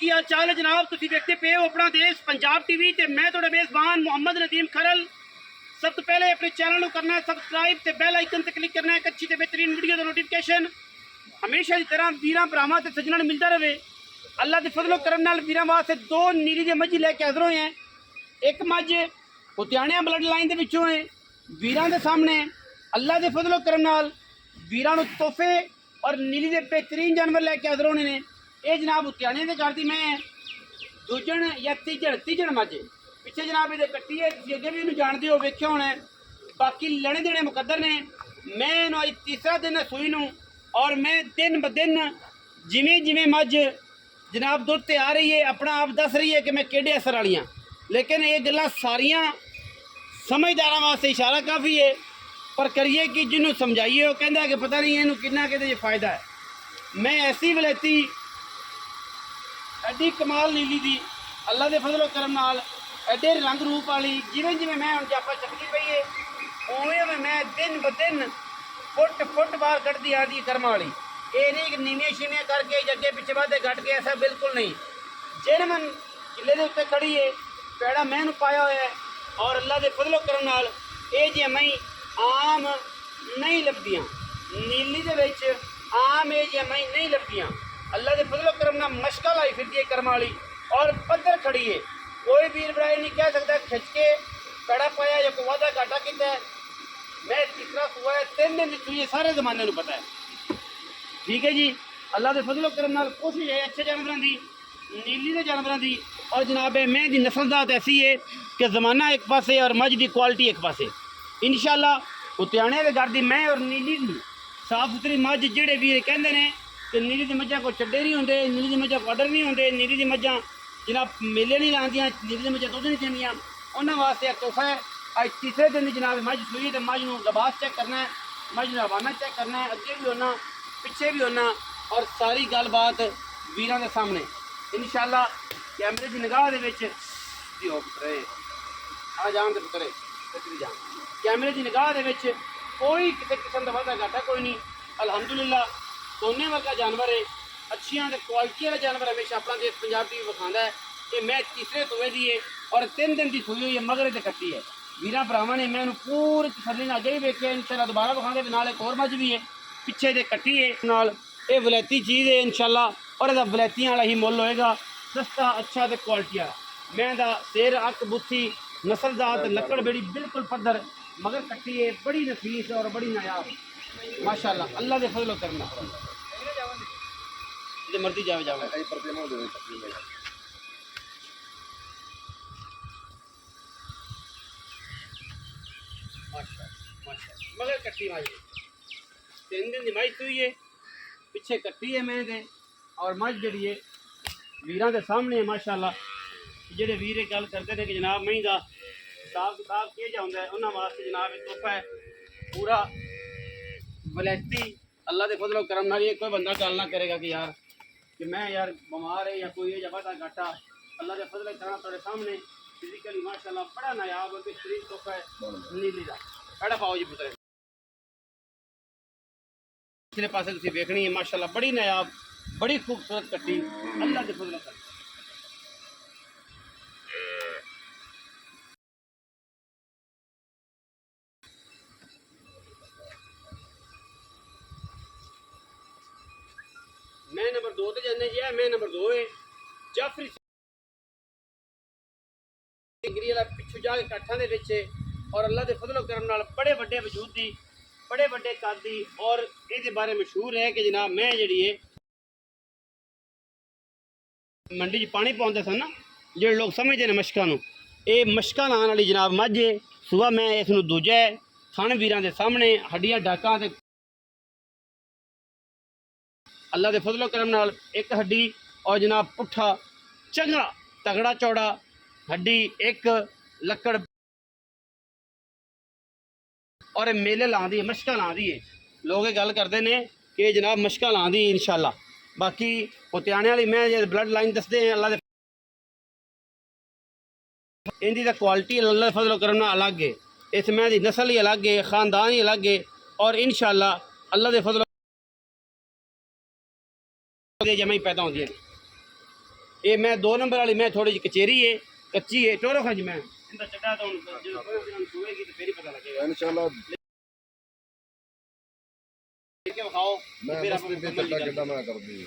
की हाल चाल है जनाब? तुम देखते पे हो अपना देश पंजाब टीवी ते मैं थोड़ा मेज़बान मोहम्मद नदीम खरल। सब तो पहले अपने चैनल को करना है सबसक्राइब ते बेल आइकन ते क्लिक करना है। अच्छी ते बेहतरीन वीडियो का नोटिफिकेशन हमेशा की तरह वीर भरावां ते सज्जनां मिलता रहे। अल्लाह के फजलो करम नाल वीरां वास्ते दो नीली दे मझी लैके हाज़र होए हैं। एक मझ पुत्याणिया ब्लड लाइन दे विचों है वीरां दे सामने अल्लाह के फजलो करम नाल वीरां नूं तोहफे और नीली दे बेहतरीन जानवर लैके हाज़र होने ने। ये जनाब उत्याने के घर की मैं दूजन या तीजन मझ पिछले जनाब ये कट्टी है। अगे भी जानते हो वेख्या होना है। बाकी लेने देने मुकद्दर ने। मैं अज तीसरा दिन है सूई नूं और मैं दिन ब दिन जिमें जिमें मझ जनाब दुध ते आ रही है अपना आप दस रही है कि मैं केड़े असर वालियाँ। लेकिन ये गल्लां सारियां समझदारां वास्ते इशारा काफ़ी है पर करिए कि जिन्होंने समझाइए वो कहता है कि पता नहीं इन्हूं कितना कि फ़ायदा है। मैं ऐसी वलैती एडी कमाल नीली दी अल्लाह के फजलो करम नाल एडे रंग रूप वाली जिमें जिमें मैं हम जापा चकती पई है उवें मैं दिन ब दिन फुट बाहर कटती आ रही कर्म वाली। ये नहीं कि नीवियां शीवियां करके अगे पिछे वादे घट के ऐसा बिल्कुल नहीं। जेनमन किले के उत्ते खड़ी है पैड़ा मैनू पाया हुआ है और अल्लाह के फजलो करम नाल ये जी मई आम नहीं लभदियां। नीली दे विच आम ये जी मई नहीं लभदियां। अल्लाह के फजलो करम नाल मशका लाई फिरती है कर्म वाली और पत्थर खड़ी है। कोई वीर भरा नहीं कह सकता खिंच के पैड़ा पाया या कोई वादा घाटा किया है। मैं तीसरा सुआ है 3 दिन सुई सारे जमाने को पता है। ठीक है जी अल्लाह के फजलो करम नाल कोशिश है अच्छे जानवरों की नीली के जानवरों की और जनाब मैं दी नस्लदात ऐसी है कि ज़माना एक पासे और मझ की क्वालिटी एक पासे। इंशाअल्लाह उत्याने के घर की मैं और नीली की साफ सुथरी मझ जेडे वीर कहते हैं कि नीली की मझां को चड्डे नहीं होंगे, नीली की मझां को अडर नहीं होंगे, नीली की मझां जनाब मेले नहीं लादियाँ, नीली की मझां दुध नहीं देंदियाँ, उन्होंने वास्ते तोहफा है। अज तीसरे दिन जनाब मझ सुई तो मझ नूं लिबास चेक करना है, मझ नूं हवाना चेक करना है, अगे भी होना पिछे भी होना और सारी गलबात वीरां दे सामने इंशाअल्लाह कैमरे की निगाह दे विच आ जान दे पुत्तरे जान कैमरे की निगाह दे विच कोई किसी किस्म का वाधा घाटा कोई नहीं। अलहमदुलिल्लाह सोने वर्गा जानवर है अच्छिया क्वालिटी वाला जानवर हमेशा अपना देश पंजाब टीवी विखाता है। ये मैं तीसरे सुए की है और 3 दिन की सुई हुई है मगरे से कट्टी है। वीर भरावां ने मैं पूरी तसल्ली नाल अगे भी वेख्या इंशाअल्लाह दोबारा विखांगे नाल एक होर मझ भी है पिछे से कट्टी है नाल ये वलैती चीज़ है इंशाअल्लाह और इसका वलैतियां वाला ही मुल होएगा सस्ता अच्छा तो क्वालिटी वाला। मैं दा सिर अक बुत्थी नस्लदात लकड़ बेड़ी बिल्कुल पद्धर मगर कट्टी है बड़ी नफीस और बड़ी नायाब माशाअल्लाह अल्लाह के फजलो करना मर्जी जावे जावे मगर कट्टी माई 3 दिन की माई सुई है पिछे कट्टी है मैं दे और मझ जी है वीरां के सामने है माशाअल्लाह। जेडे वीर गल करते हैं कि जनाब मई का हिसाब किताब किया जाता है उन्होंने वास्ते जनाब एक तोहफा है पूरा वलैती अल्लाह के फजलो करम नाल। ये कोई बंदा गल ना करेगा कि यार कि मैं यार बीमार है या कोई है या वादा घाटा अल्लाह के फजलो करम थोड़े सामने फिजिकली माशाअल्लाह बड़ा नायाब और बेहतरीन तोहफा है नीली का। पैड़ा पाओ जी पुत्तरे पिछले पासे तुसीं वेखनी है माशाअल्लाह बड़ी नायाब बड़ी खूबसूरत कट्टी अल्लाह के फजलो करम। मैं नंबर 2 ते जाने जी मैं नंबर 2 है जाफरी सिंगरी वाला पिछू जाके काठा दे विच और अल्लाह के फजलो करम नाल बड़े बड़े वजूद दी बड़े बड़े कद दी और ये बारे मशहूर है कि जनाब मैं जी है मंडी च पानी पाते सन ना जो लोग समझते हैं मशकों ये मशका लाने वाली जनाब मझ है सुबह मैं इस दूजा है थन वीरां के सामने हड्डियां डाका अल्लाह के फजलो करम नाल एक हड्डी और जनाब पुट्ठा चंगा तगड़ा चौड़ा हड्डी एक लकड़ और मेले लाँदी है मशका लाँदी है। लोग ये गल करते हैं कि जनाब मशका लाँदी इंशाअल्लाह। बाकी पुत्याने वाली मैं जो ब्लड लाइन दसते हैं अल्लाह इनकी तो क्वालिटी अल्लाह फजलो करम अलग है। इस मैं की नस्ल ही अलग है ख़ानदान ही अलग है और इंशाअल्लाह अल्लाह के फजलो जमा ही पैदा होती है। ये मैं 2 नंबर वाली मैं थोड़ी जी कचेरी है कच्ची है टोरो खाजी मैं इनका चटा तो जो सुएगी तो फिर ही पता लगेगा इंशाल्लाह क्या खाओ मैं फिर बस भी चट्टा कितना मैं कर दी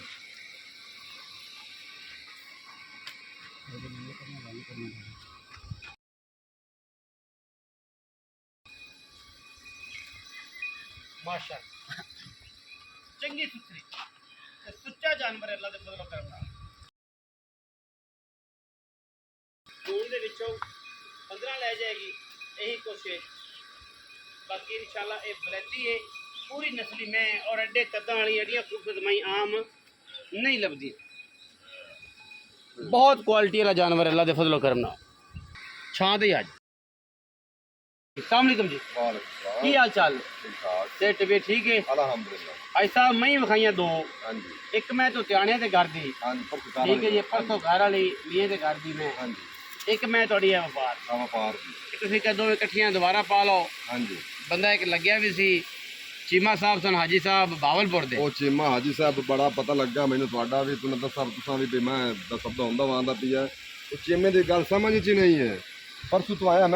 माशाअल्लाह चंगी सुथरी ते सुच्चा जानवर है अल्लाह दे फजल करम नाल दूर दे विचों 15 ले जाएगी यही कोशिश बाकी इंशाल्लाह ये बलैती है पूरी नस्ली में और अड्डे तद्दां वाली अड्डियां खूबसूरत मई आम नहीं लभदी बहुत क्वालिटी वाला जानवर है अल्लाह दे फजल करम नाल छां दे अज अस्सलाम वालेकुम जी की हाल चाल ठीक ठाक सेहत तबीयत ठीक है अल्हम्दुलिल्लाह अज साहब मई विखाइयां 2 हां जी एक मैं तो त्याने दे घर दी हां जी पर ठीक है जी परसों घर वाली मीए दे घर दी मैं हां जी एक मैं थोड़ी है व्यापार आवा पार जी तुसीं कदों इकट्ठियां दोबारा पा लो हां जी बंदा एक लग्या भी सी चीमा साहब सन हाजी साहब बावलपुर दे ਉਹ ਚੀਮਾ ਹਾਜੀ ਸਾਹਿਬ ਬੜਾ ਪਤਾ ਲੱਗਾ ਮੈਨੂੰ ਤੁਹਾਡਾ ਵੀ ਤੁਹਾਨੂੰ ਦੱਸਾਂ ਤੁਸੀਂ ਵੀ ਮੈਂ ਦੱਸਦਾ ਹੁੰਦਾ ਵਾਂਦਾ ਪਿਆ ਉਹ ਚੀਮੇ ਦੀ ਗੱਲ ਸਮਝ ਚ ਨਹੀਂ ਹੈ ਪਰਸੋਂ ਤੋਂ ਆਇਆ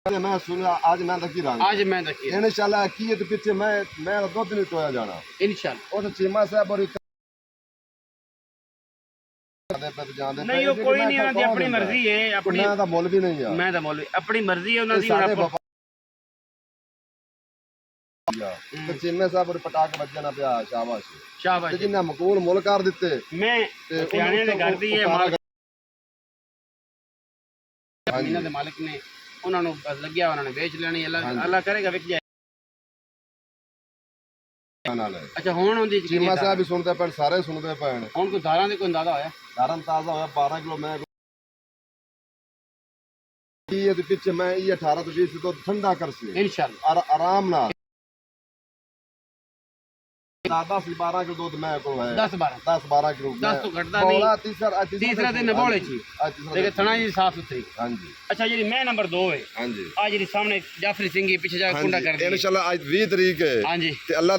ਮੈਂ ਸੁਣਿਆ ਅੱਜ ਮੈਂ ਲੱਗੀ ਰੰਗ आज मैं देखिए ਇਨਸ਼ਾਅੱਲਾ ਕੀ ਇਹ ਪਿੱਛੇ ਮੈਂ ਦੋ ਦਿਨ ਟੋਇਆ ਜਾਣਾ इंशाल्लाह ਉਹ ਤਾਂ ਚੀਮਾ ਸਾਹਿਬ ਔਰ ਜਾਂਦੇ नहीं वो कोई नहीं उन्हां दी अपनी मर्जी है अपनी ਮੈਂ ਤਾਂ ਮੁੱਲ ਵੀ ਨਹੀਂ ਆ मैं तो मौलवी अपनी मर्जी है उन्हां दी ਸਾਡੇ हुण ਤੇ ਚੀਮੇ ਸਾਹਿਬ ਔਰ ਪਟਾਕ ਵੱਜਣਾ ਪਿਆ ਸ਼ਾਬਾਸ਼ ਤੇ शाबाश ਜਿੰਨਾ ਮਕੂਲ ਮੁੱਲ ਕਰ ਦਿੱਤੇ मैं ਤੇ त्याने दे घर दी है मालिक ਹਾਂਜੀ ਇਹਨਾਂ ਦੇ ਮਾਲਕ ਨੇ ਉਹਨਾਂ ਨੂੰ ਬਸ ਲੱਗਿਆ ਉਹਨਾਂ ਨੇ ਵੇਚ ਲੈਣੀ ਅੱਲਾ ਕਰੇਗਾ ਵਿਕ ਜਾਏ ਨਾਲ ਹੈ ਅੱਛਾ ਹੁਣ ਉਹਦੀ ਚੀਮਾ ਸਾਹਿਬ ਵੀ ਸੁਣਦੇ ਪੈਣ ਸਾਰੇ ਸੁਣਦੇ ਪੈਣ ਹੁਣ ਕੋਈ ਦਾਰਾਂ ਦੇ ਕੋਈ ਅੰਦਾਜ਼ਾ ਹੋਇਆ ਧਰਮ ਤਾਜ਼ਾ ਹੋਇਆ 12 ਕਿਲੋ ਮੈਂ ਇਹ ਦੇ ਪਿੱਛੇ ਮੈਂ ਇਹ 18 ਤੋਂ 20 ਤੋਂ ਠੰਡਾ ਕਰਸੀ इंशाल्लाह ਔਰ ਆਰਾਮ ਨਾਲ ਦਾਦਾ ਸੀ 12 ਕਿਲੋ ਦੁੱਧ ਮੈਂ ਕੋਲ ਹੈ 10 12 10 12 ਕਿਲੋ 10 ਤੋਂ ਘਟਦਾ ਨਹੀਂ ਬੋਲਾ ਤੀਸਰਾ ਤੇ ਨਬੋਲੇ ਚ ਦੇਖੇ ਥਣਾ ਜੀ ਸਾਫ ਸੁਥਰੀ ਹਾਂਜੀ ਅੱਛਾ ਜਿਹੜੀ ਮੈਂ ਨੰਬਰ 2 ਹੈ ਹਾਂਜੀ ਆ ਜਿਹੜੀ ਸਾਹਮਣੇ ਜਾਫਰੀ ਸਿੰਘ ਹੀ ਪਿੱਛੇ ਜਾ ਕੇ ਕੁੰਡਾ ਕਰਦੀ ਹੈ ਇਨਸ਼ਾਅੱਲਾ ਅੱਜ 20 ਤਰੀਕ ਹੈ ਹਾਂਜੀ ਤੇ ਅੱਲਾ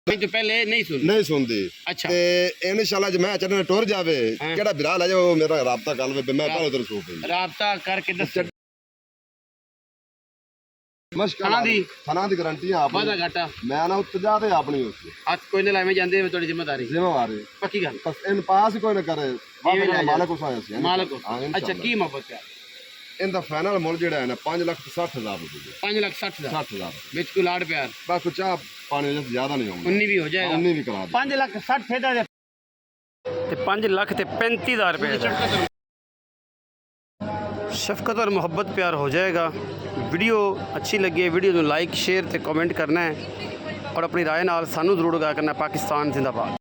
ਮੈਂ ਤੋਂ ਪਹਿਲੇ ਨਹੀਂ ਸੁਣੀ ਨਹੀਂ ਸੁਣਦੀ ਅੱਛਾ ਤੇ ਇਨਸ਼ਾਅੱਲਾ ਜੇ ਮੈਂ ਚੱਲਣਾ ਟੁਰ ਜਾਵੇ ਕਿਹੜਾ ਵਿਰਾ ਲੈ ਜਾਓ ਮੇਰਾ ਰਾਬਤਾ ਕਰ ਲਵੇ ਮੈਂ ਪਹਿਲਾਂ ਉਧਰ ਸੋ ਪਈ ਰਾਬਤਾ ਕਰਕੇ ਦੱਸ ਮਸ਼ਕਲਾਂ ਦੀ ਥਣਾ ਦੀ ਗਾਰੰਟੀ ਆ ਵਾਦਾ ਆਪਣੀ ਘਾਟਾ ਮੈਂ ਨਾ ਉੱਤੇ ਜਾ ਤੇ ਆਪਣੀ ਉਸ ਹੱਥ ਕੋਈ ਨਾ ਲਾਵੇਂ ਜਾਂਦੇ ਤੁਹਾਡੀ ਜ਼ਿੰਮੇਵਾਰੀ ਜ਼ਿੰਮੇਵਾਰੀ ਪੱਕੀ ਗੱਲ ਬਸ ਇਹਨ ਪਾਸ ਕੋਈ ਨਾ ਕਰੇ ਬਾਬਾ ਮਾਲਕ ਉਸ ਆਇਆ ਸੀ ਮਾਲਕ ਹਾਂ, ਅੱਛਾ ਕੀ ਮੁਹੱਬਤ ਹੈ ਇਹਦਾ ਫਾਈਨਲ ਮੁੱਲ ਜਿਹੜਾ ਹੈ ਨਾ 5,60,000 ਰੁਪਏ 5 ਲੱਖ 60 ਦਾ 60,000 ਵਿੱਚ ਕੋਈ ਲਾੜ ਪਿਆਰ ਬਸ ਕੁਛ ਚਾਹ ਪਾਣੀ ਜਿਆਦਾ ਜ਼ਿਆਦਾ ਨਹੀਂ ਆਉਂਦਾ 19 ਵੀ ਹੋ ਜਾਏਗਾ 19 ਵੀ ਕਰਾ ਦੇ 5 ਲੱਖ 60 ਦਾ ਤੇ 5 ਲੱਖ ਤੇ 35000 ਰੁਪਏ ਦਾ शफकत और मोहब्बत प्यार हो जाएगा। वीडियो अच्छी लगी है वीडियो को लाइक शेयर ते कमेंट करना है और अपनी राय नाल सानू जरूर गा करना। पाकिस्तान जिंदाबाद।